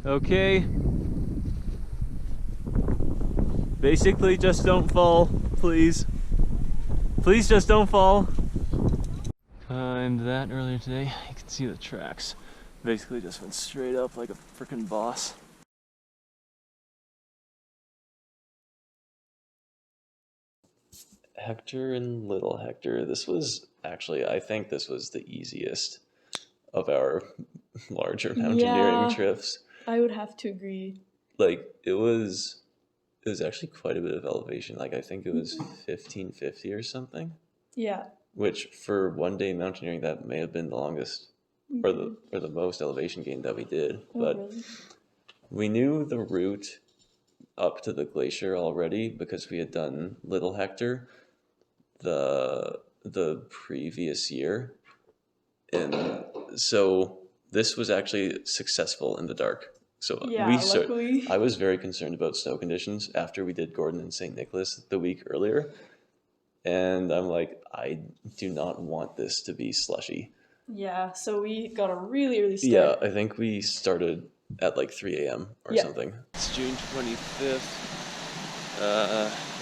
Okay. Basically, just don't fall, please. Please just don't fall. Climbed that earlier today. You can see the tracks. Basically just went straight up like a freaking boss. Hector and Little Hector. This was actually, I think this was the easiest of our larger mountaineering trips. I would have to agree. Like it was actually quite a bit of elevation. Like I think it was 1550 or something. Yeah. Which for one day mountaineering, that may have been the longest or the most elevation gain that we did. But really? We knew the route up to the glacier already because we had done Little Hector the previous year. And so this was actually successful in the dark. So luckily. I was very concerned about snow conditions after we did Gordon and St. Nicholas the week earlier. And I'm like, I do not want this to be slushy. Yeah, so we got a really early start. Yeah, I think we started at like 3 a.m. or something. It's June 25th,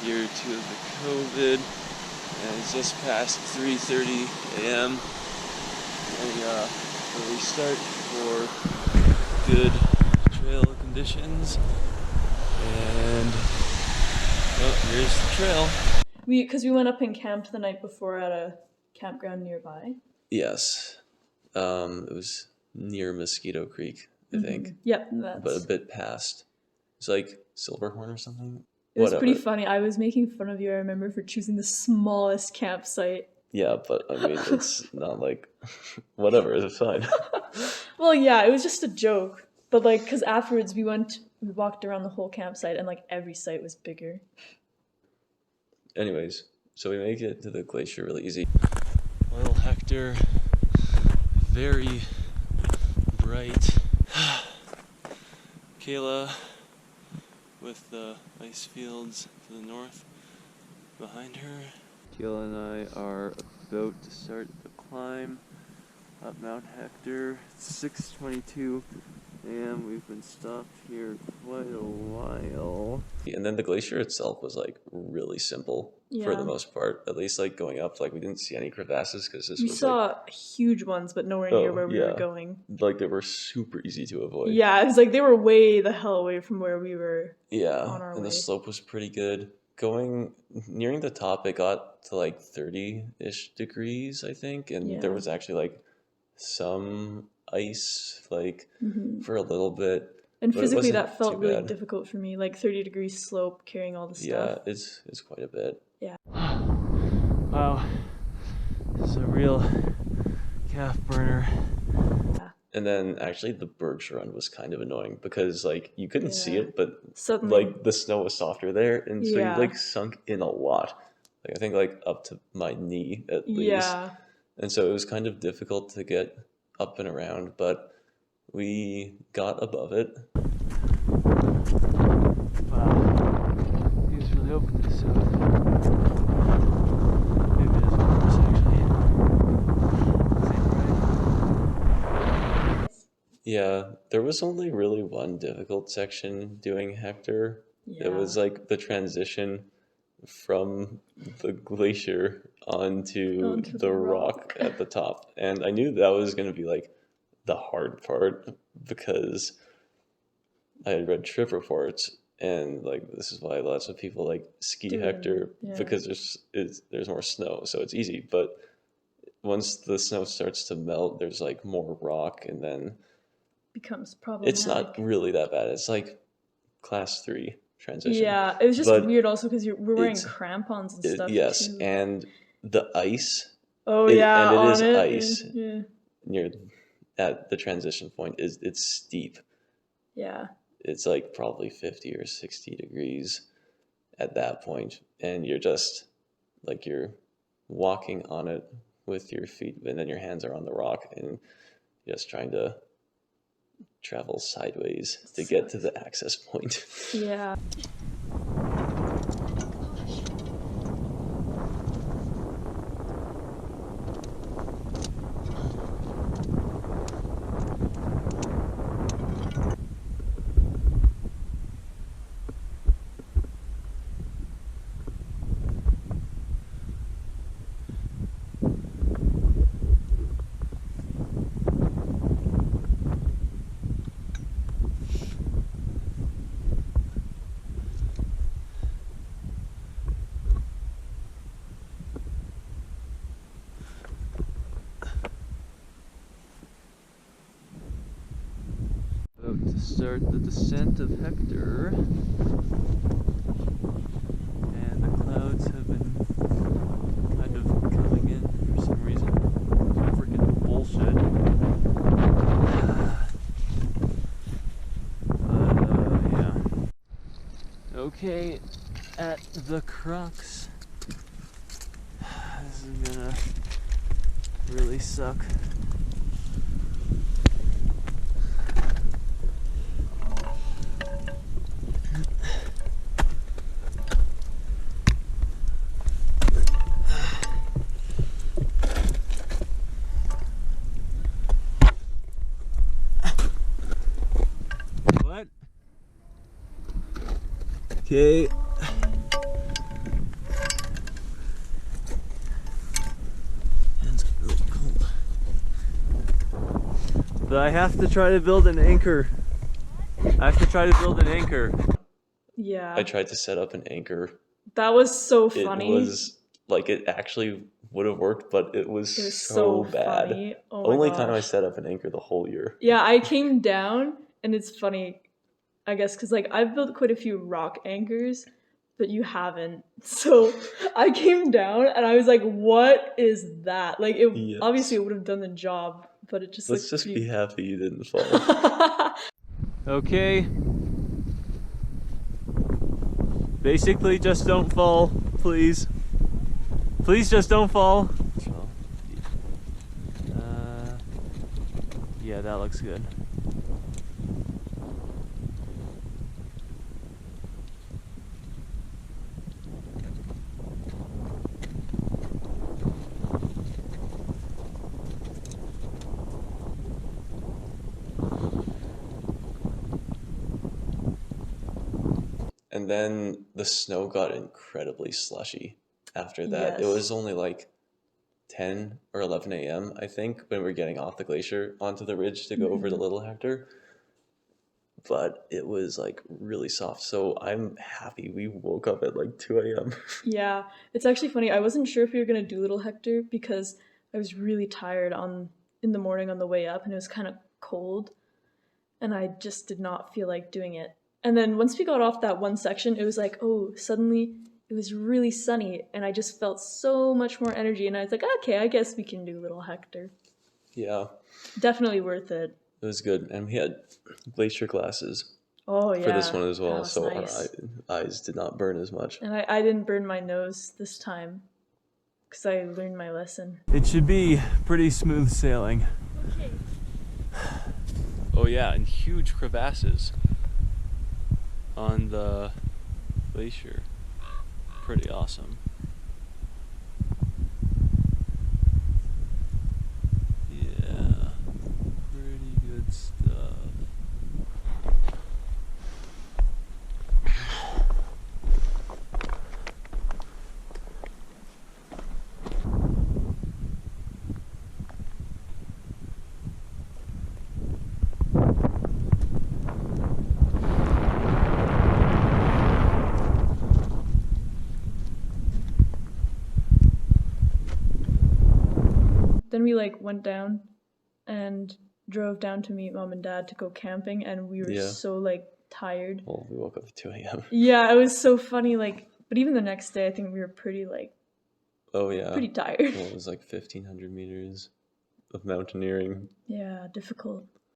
year 2 of the COVID, and it's just past 3:30 a.m. Early start for good trail conditions. And here's the trail. Because we went up and camped the night before at a campground nearby. Yes. It was near Mosquito Creek, I think. Yep, but a bit past. It's like Silverhorn or something. It was pretty funny. I was making fun of you, I remember, for choosing the smallest campsite. Yeah, but I mean, it's not like, whatever, it's fine. Well, yeah, it was just a joke. But like, because afterwards we walked around the whole campsite and like every site was bigger. Anyways, so we make it to the glacier really easy. Little Hector, very bright. Kayla with the ice fields to the north behind her. Kayla and I are about to start the climb up Mount Hector. It's 6:22 a.m. We've been stopped here quite a while. And then the glacier itself was like really simple for the most part. At least like going up, like we didn't see any crevasses because we saw huge ones, but nowhere near where we were going. Like they were super easy to avoid. Yeah, it's like they were way the hell away from where we were. On our way. The slope was pretty good. Nearing the top, it got to like 30-ish degrees, I think, and there was actually like some ice for a little bit. And physically that felt really difficult for me, like 30-degree slope carrying all the stuff. Yeah, it's quite a bit. Yeah. Wow. This is a real calf burner. And then actually the Berg's Run was kind of annoying because like you couldn't see it, but suddenly like the snow was softer there, and so you like sunk in a lot. Like I think like up to my knee at least. Yeah. And so it was kind of difficult to get up and around, but we got above it. Wow. He's really open to south. Maybe it is worse actually. Yeah, there was only really one difficult section doing Hector. Yeah. It was like the transition from the glacier onto the rock at the top. And I knew that was going to be like the hard part because I had read trip reports, and like this is why lots of people like ski Hector because there's more snow, so it's easy. But once the snow starts to melt, there's like more rock, and then becomes problematic. It's not really that bad. It's like class 3 transition. Yeah, it was just weird also because we're wearing crampons and stuff. Yes, too. And the ice. Oh yeah, and it is ice. Yeah. Near at the transition point it's steep. Yeah. It's like probably 50 or 60 degrees at that point, and you're just like you're walking on it with your feet, and then your hands are on the rock, and just trying to travel sideways to get to the access point. Yeah. start the descent of Hector. And the clouds have been kind of coming in for some reason. Freaking bullshit. Yeah. Okay, at the crux. This is gonna really suck. What? Okay. It's really cold. But I have to try to build an anchor. Yeah. I tried to set up an anchor. That was so funny. It was like, it actually would have worked, but it was so bad. Funny. Oh my Only gosh. time I set up an anchor the whole year. Yeah, I came down, and it's funny, I guess, because like I've built quite a few rock anchors, but you haven't. So I came down, and I was like, "What is that?" Like, it Yes. obviously it would have done the job, but it just Let's just pretty... be happy you didn't fall. Okay. Basically, just don't fall, please. Please just don't fall. Yeah, that looks good. And then the snow got incredibly slushy after that. Yes. It was only like 10 or 11 a.m., I think, when we were getting off the glacier onto the ridge to go over to Little Hector. But it was like really soft. So I'm happy we woke up at like 2 a.m. Yeah, it's actually funny. I wasn't sure if we were gonna do Little Hector because I was really tired in the morning on the way up, and it was kind of cold, and I just did not feel like doing it. And then once we got off that one section, it was like, oh, suddenly it was really sunny, and I just felt so much more energy, and I was like, okay, I guess we can do Little Hector. Yeah. Definitely worth it. It was good. And we had glacier glasses Oh yeah, for this one as well, that was so nice. our eyes did not burn as much. And I didn't burn my nose this time because I learned my lesson. It should be pretty smooth sailing. Okay. Oh yeah, and huge crevasses on the glacier. Pretty awesome. Yeah, pretty good stuff. Then we like went down and drove down to meet mom and dad to go camping, and we were so like tired. Well, we woke up at 2 a.m. Yeah, it was so funny. Like, but even the next day, I think we were pretty like. Oh yeah. Pretty tired. Well, it was like 1,500 meters of mountaineering. Yeah, difficult.